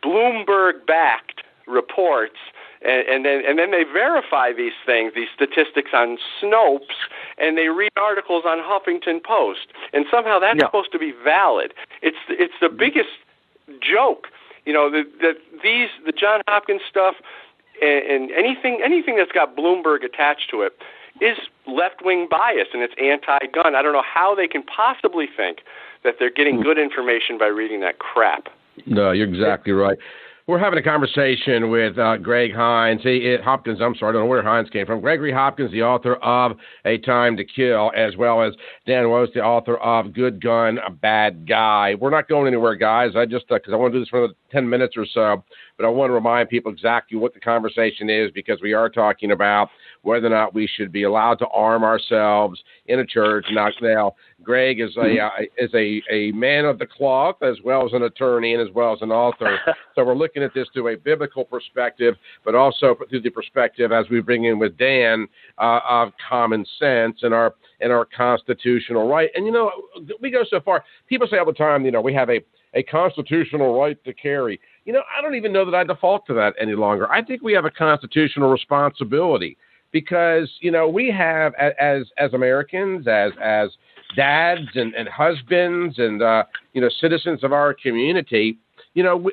Bloomberg-backed reports. And then they verify these things, these statistics on Snopes, and they read articles on Huffington Post, and somehow that's supposed to be valid. It's the biggest joke, the John Hopkins stuff, and anything that's got Bloomberg attached to it is left-wing bias, and it's anti-gun. I don't know how they can possibly think that they're getting good information by reading that crap. No, you're exactly right. We're having a conversation with Greg Hines. Hopkins, I'm sorry, I don't know where Hines came from. Gregory Hopkins, the author of A Time to Kill, as well as Dan Wos, the author of Good Gun, a Bad Guy. We're not going anywhere, guys. I just, because I want to do this for another 10 minutes or so, but I want to remind people exactly what the conversation is, because we are talking about whether or not we should be allowed to arm ourselves in a church. Now, Greg is a man of the cloth, as well as an attorney and as well as an author. So we're looking at this through a biblical perspective, but also through the perspective, as we bring in with Dan, of common sense and our constitutional right. And, we go so far. People say all the time, we have a constitutional right to carry. I don't even know that I default to that any longer. I think we have a constitutional responsibility because, we have, as Americans, as dads and husbands and, citizens of our community,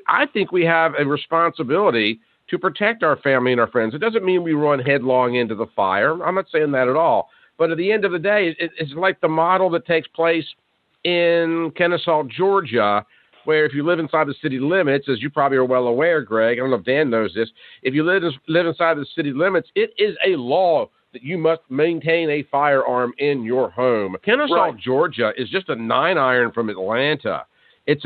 I think we have a responsibility to protect our family and our friends. It doesn't mean we run headlong into the fire. I'm not saying that at all. But at the end of the day, it's like the model that takes place in Kennesaw, Georgia, where if you live inside the city limits, as you probably are well aware, Greg, I don't know if Dan knows this, if you live inside the city limits, it is a law that you must maintain a firearm in your home. Kennesaw, Georgia is just a 9-iron from Atlanta. It's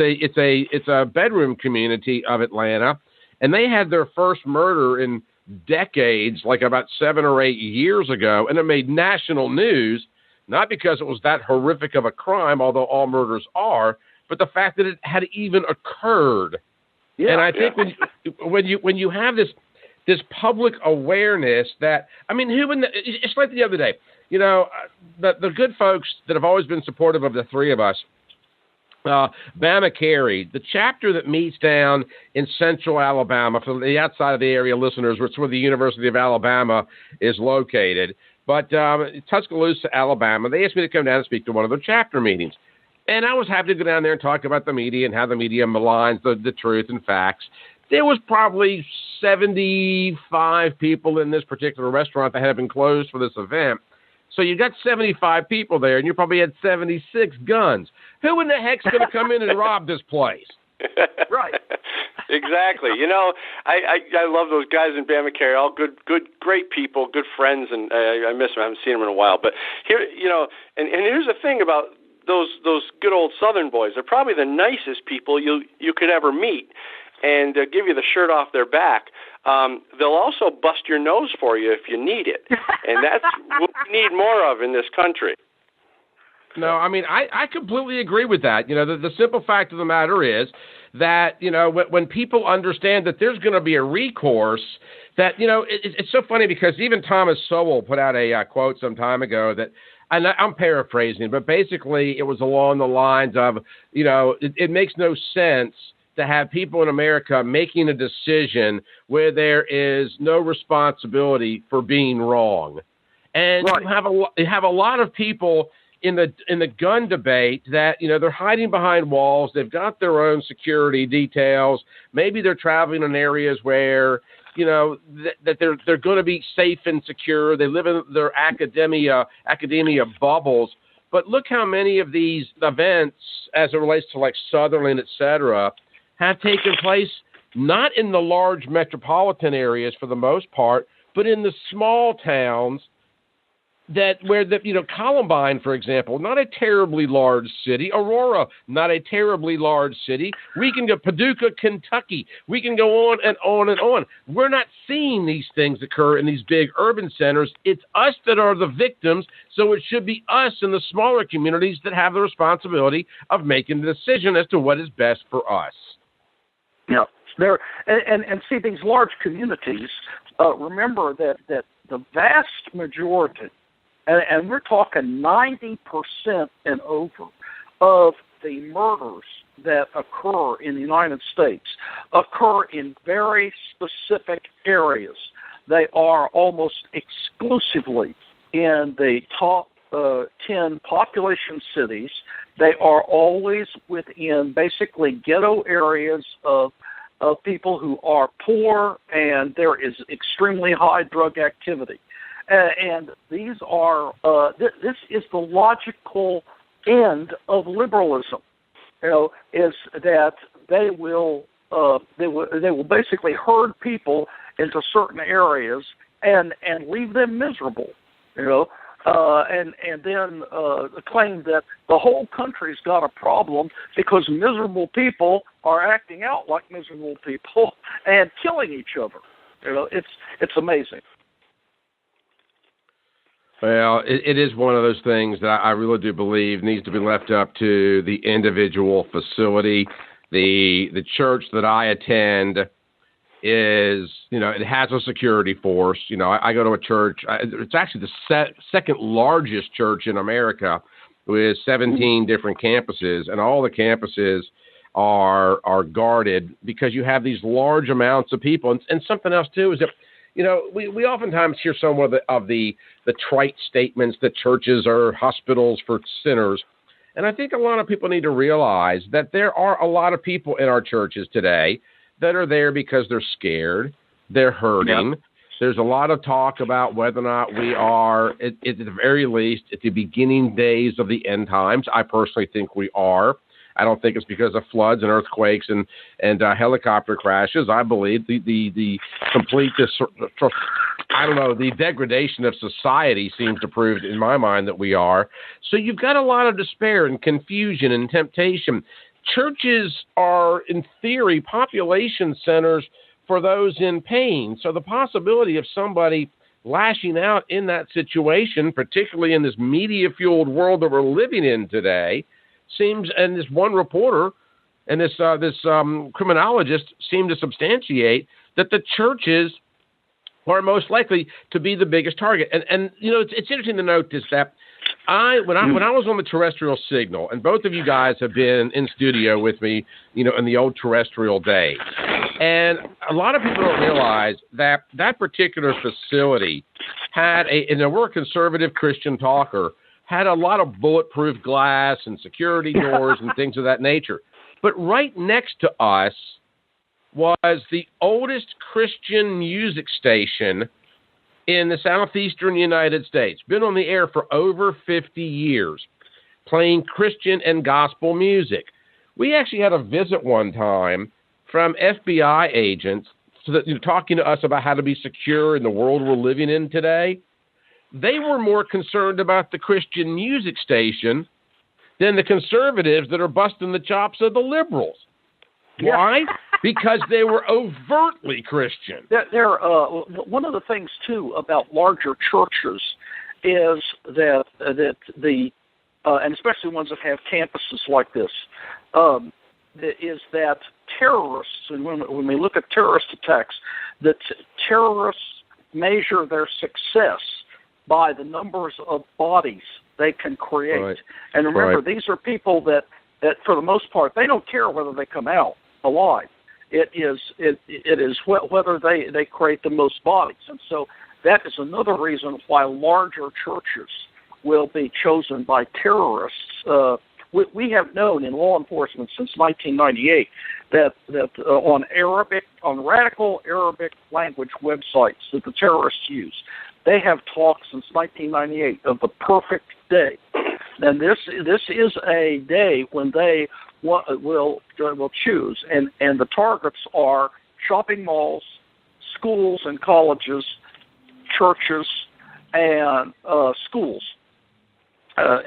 a bedroom community of Atlanta, and they had their first murder in decades, like about 7 or 8 years ago, and it made national news, not because it was that horrific of a crime, although all murders are, but the fact that it had even occurred. Yeah, and I think when you have this public awareness that, I mean, it's like the other day, the good folks that have always been supportive of the three of us, Bama Carey, the chapter that meets down in central Alabama, for the outside of the area listeners, which is where the University of Alabama is located, but Tuscaloosa, Alabama, they asked me to come down and speak to one of their chapter meetings. And I was happy to go down there and talk about the media and how the media maligns the truth and facts. There was probably 75 people in this particular restaurant that had been closed for this event. So you got 75 people there, and you probably had 76 guns. Who in the heck's going to come in and rob this place? Right. Exactly. I love those guys in Bama Carey, all good, great people, good friends, and I miss them. I haven't seen them in a while. But here, and here's the thing about those good old Southern boys. They're probably the nicest people you could ever meet, and give you the shirt off their back. They'll also bust your nose for you if you need it, and that's what we need more of in this country. No, I mean, I completely agree with that. The simple fact of the matter is that, when people understand that there's going to be a recourse, that, it's so funny because even Thomas Sowell put out a quote some time ago that, and I'm paraphrasing, but basically it was along the lines of, it makes no sense to have people in America making a decision where there is no responsibility for being wrong. And you have a lot of people in the gun debate that, they're hiding behind walls. They've got their own security details. Maybe they're traveling in areas where, that they're going to be safe and secure. They live in their academia bubbles. But look how many of these events, as it relates to like Sutherland, et cetera, have taken place not in the large metropolitan areas for the most part, but in the small towns where Columbine, for example, not a terribly large city. Aurora, not a terribly large city. We can go Paducah, Kentucky. We can go on and on and on. We're not seeing these things occur in these big urban centers. It's us that are the victims, so it should be us in the smaller communities that have the responsibility of making the decision as to what is best for us. Yeah, and see, these large communities, remember that the vast majority, and we're talking 90% and over, of the murders that occur in the United States occur in very specific areas. They are almost exclusively in the top 10 population cities. They are always within basically ghetto areas of people who are poor, and there is extremely high drug activity. And these are this is the logical end of liberalism. Is that they will basically herd people into certain areas and leave them miserable. And then claim that the whole country's got a problem because miserable people are acting out like miserable people and killing each other. It's amazing. Well, it is one of those things that I really do believe needs to be left up to the individual facility. The church that I attend is, it has a security force. I go to a church. It's actually the second largest church in America with 17 different campuses, and all the campuses are guarded because you have these large amounts of people. And something else, too, is that, we oftentimes hear some of the trite statements that churches are hospitals for sinners. And I think a lot of people need to realize that there are a lot of people in our churches today that are there because they're scared, they're hurting. Yep. There's a lot of talk about whether or not we are, at the very least, at the beginning days of the end times. I personally think we are. I don't think it's because of floods and earthquakes and helicopter crashes. I believe the complete, the degradation of society seems to prove, in my mind, that we are. So you've got a lot of despair and confusion and temptation. Churches are, in theory, population centers for those in pain. So the possibility of somebody lashing out in that situation, particularly in this media-fueled world that we're living in today, seems, and this one reporter and this criminologist seem to substantiate that the churches are most likely to be the biggest target. And it's interesting to note this, that when I was on the terrestrial signal, and both of you guys have been in studio with me, in the old terrestrial days, and a lot of people don't realize that particular facility had and we're a conservative Christian talker, had a lot of bulletproof glass and security doors and things of that nature. But right next to us was the oldest Christian music station in the southeastern United States. Been on the air for over 50 years, playing Christian and gospel music. We actually had a visit one time from FBI agents talking to us about how to be secure in the world we're living in today. They were more concerned about the Christian music station than the conservatives that are busting the chops of the liberals. Yeah. Why? Because they were overtly Christian. One of the things, too, about larger churches is that the and especially ones that have campuses like this, is that terrorists, and when we look at terrorist attacks, that terrorists measure their success by the numbers of bodies they can create. Right. And remember, these are people that for the most part, they don't care whether they come out alive. It is whether they create the most bodies. And so that is another reason why larger churches will be chosen by terrorists. We have known in law enforcement since 1998 that on radical Arabic language websites that the terrorists use, they have talked since 1998 of the perfect day. And this is a day when they will choose, and the targets are shopping malls, schools and colleges, churches, and schools,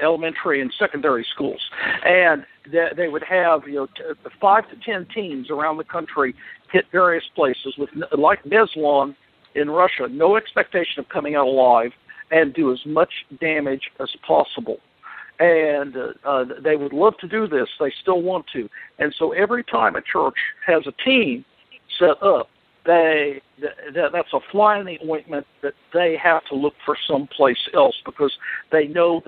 elementary and secondary schools. And they would have 5 to 10 teams around the country hit various places with, like Beslan in Russia, no expectation of coming out alive, and do as much damage as possible. And they would love to do this. They still want to. And so every time a church has a team set up, that's a fly in the ointment that they have to look for someplace else because they know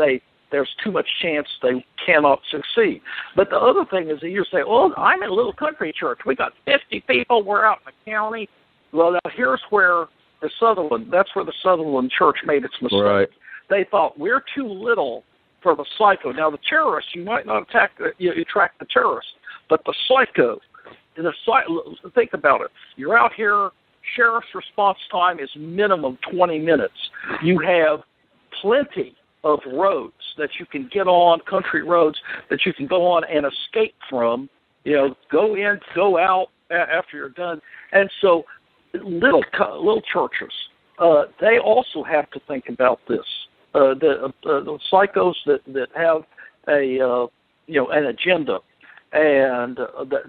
there's too much chance they cannot succeed. But the other thing is that you say, oh, I'm in a little country church. We got 50 people. We're out in the county. Well, now here's where that's where the Sutherland church made its mistake. Right. They thought, we're too little for the psycho. Now, the terrorists, you might not attract the terrorists, but the psycho, think about it. You're out here, sheriff's response time is minimum 20 minutes. You have plenty of roads that you can get on, country roads that you can go on and escape from, go in, go out after you're done. And so little churches, they also have to think about this. The psychos that have an agenda, and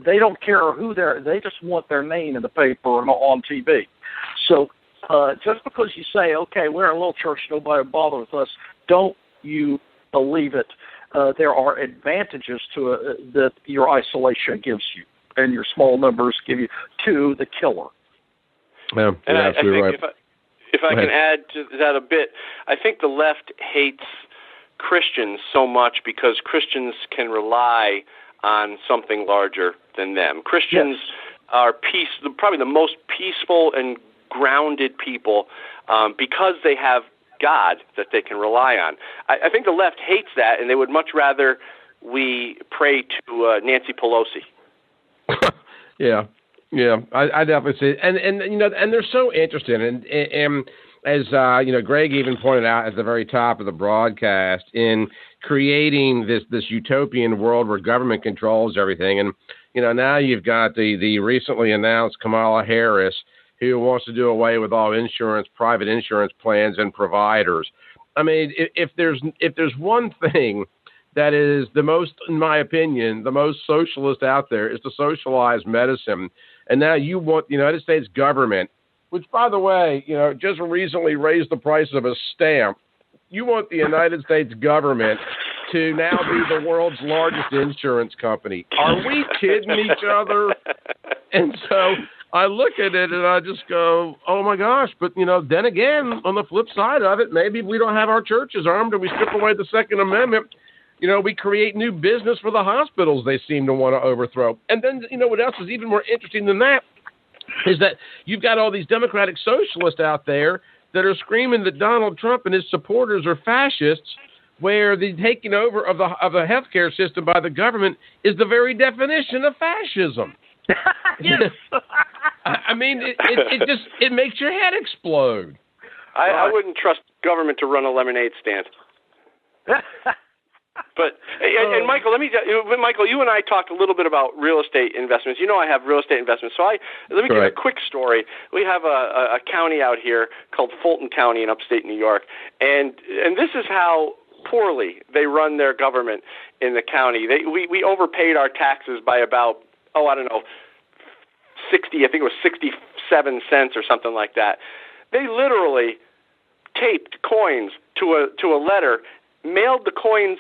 they don't care who they just want their name in the paper and on TV. So just because you say, okay, we're a little church, nobody will bother with us, don't you believe it. There are advantages to it that your isolation gives you, and your small numbers give you to the killer. Yeah, and I think right. if I can add to that a bit, I think the left hates Christians so much because Christians can rely on something larger than them. Christians are probably the most peaceful and grounded people because they have God that they can rely on. I think the left hates that, and they would much rather we pray to Nancy Pelosi. Yeah, I definitely see it. And they're so interested. And as Greg even pointed out at the very top of the broadcast, in creating this utopian world where government controls everything. And now you've got the recently announced Kamala Harris, who wants to do away with all private insurance plans and providers. I mean, if there's one thing that is the most, in my opinion, the most socialist out there, is to socialize medicine. And now you want the United States government, which, by the way, just recently raised the price of a stamp. You want the United States government to now be the world's largest insurance company. Are we kidding each other? And so I look at it and I just go, oh, my gosh. But, then again, on the flip side of it, maybe we don't have our churches armed and we strip away the Second Amendment. We create new business for the hospitals they seem to want to overthrow. And then, what else is even more interesting than that is that you've got all these democratic socialists out there that are screaming that Donald Trump and his supporters are fascists, where the taking over of the healthcare system by the government is the very definition of fascism. Yes. I mean, it makes your head explode. I wouldn't trust government to run a lemonade stand. But and Michael, Michael, you and I talked a little bit about real estate investments. I have real estate investments, so let me give a quick story. We have a county out here called Fulton County in upstate New York, and this is how poorly they run their government in the county. We overpaid our taxes by about 60. I think it was 67 cents or something like that. They literally taped coins to a letter, mailed the coins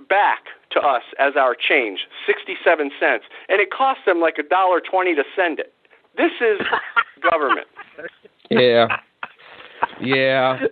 back to us as our change, 67 cents, and it cost them like $1.20 to send it. This is government. Yeah.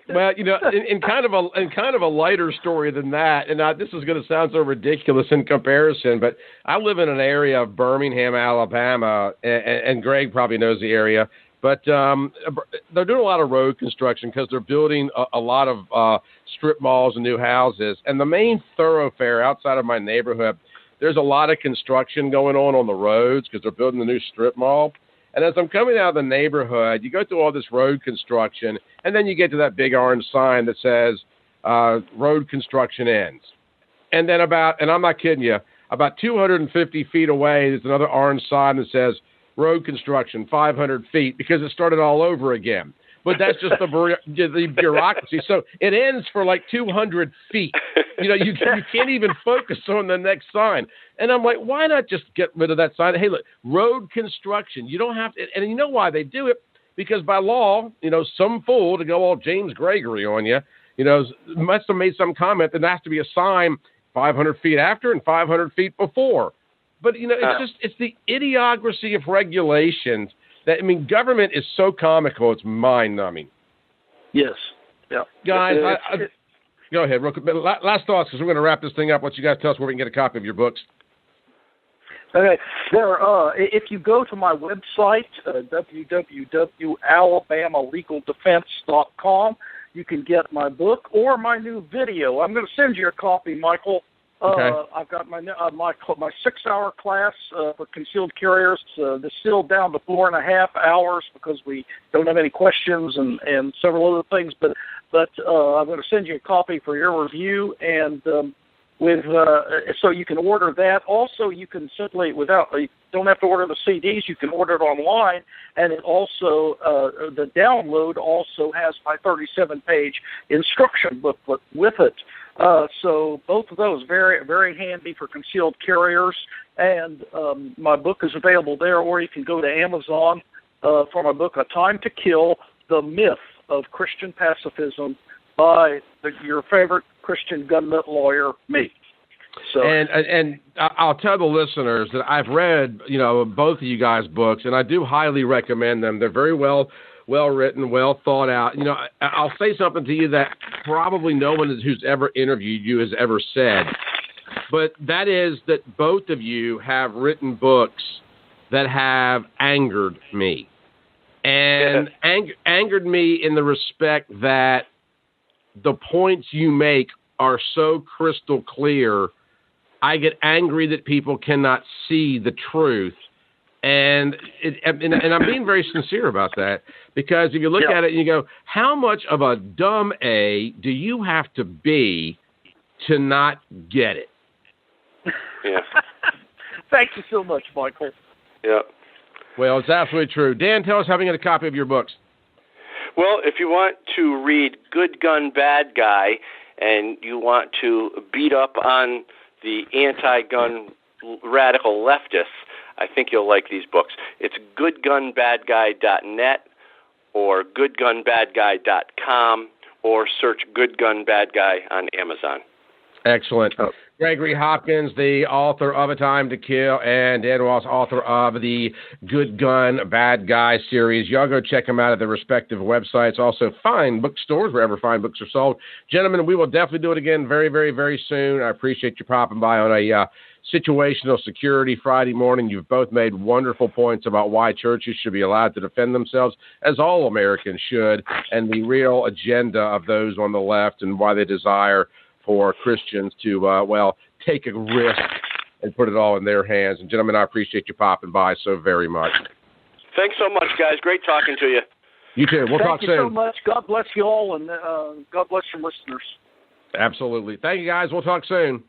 Well, in kind of a lighter story than that, and this is going to sound so ridiculous in comparison, but I live in an area of Birmingham, Alabama, and Greg probably knows the area, But they're doing a lot of road construction because they're building a lot of strip malls and new houses. And the main thoroughfare outside of my neighborhood, there's a lot of construction going on the roads because they're building the new strip mall. And as I'm coming out of the neighborhood, you go through all this road construction, and then you get to that big orange sign that says road construction ends. And then and I'm not kidding you, about 250 feet away, there's another orange sign that says road construction 500 feet because it started all over again. But that's just the bureaucracy. So it ends for like 200 feet. You can't even focus on the next sign. And I'm like, why not just get rid of that sign? Hey, look, road construction. You don't have to. And you know why they do it? Because by law, some fool to go all James Gregory on you, must have made some comment that there has to be a sign 500 feet after and 500 feet before. But, it's the idiocracy of regulations. Government is so comical, it's mind-numbing. Yes. Yeah. Guys, go ahead. Real quick. Last thoughts, because we're going to wrap this thing up. Why don't you guys tell us where we can get a copy of your books? Okay. If you go to my website, www.alabamallegaldefense.com, you can get my book or my new video. I'm going to send you a copy, Michael. Okay. I've got my 6-hour class for concealed carriers distilled down to 4.5 hours because we don't have any questions and several other things. But I'm going to send you a copy for your review, and so you can order that. Also, you can simply you don't have to order the CDs. You can order it online, and it also the download also has my 37-page instruction booklet with it. So both of those very, very handy for concealed carriers, and my book is available there, or you can go to Amazon for my book, A Time to Kill, The Myth of Christian Pacifism by your favorite Christian gun nut lawyer, me. So, and I'll tell the listeners that I've read, both of you guys' books, and I do highly recommend them. They're very well written, well thought out. I'll say something to you that probably no one who's ever interviewed you has ever said, but that is that both of you have written books that have angered me, and angered me in the respect that the points you make are so crystal clear. I get angry that people cannot see the truth. And I'm being very sincere about that, because if you look at it and you go, how much of a dumb A do you have to be to not get it? Yeah. Thank you so much, Michael. Yeah. Well, it's absolutely true. Dan, tell us how we get a copy of your books. Well, if you want to read Good Gun, Bad Guy, and you want to beat up on the anti-gun radical leftists, I think you'll like these books. It's goodgunbadguy.net or goodgunbadguy.com, or search Good Gun, Bad Guy on Amazon. Excellent. Gregory Hopkins, the author of A Time to Kill, and Dan Wos, author of the Good Gun, Bad Guy series. Y'all go check them out at their respective websites. Also, fine bookstores, wherever fine books are sold. Gentlemen, we will definitely do it again very, very, very soon. I appreciate you popping by on a situational security Friday morning. You've both made wonderful points about why churches should be allowed to defend themselves, as all Americans should, and the real agenda of those on the left and why they desire for Christians to, take a risk and put it all in their hands. And, gentlemen, I appreciate you popping by so very much. Thanks so much, guys. Great talking to you. You too. We'll talk soon. Thank you so much. God bless you all, and God bless your listeners. Absolutely. Thank you, guys. We'll talk soon.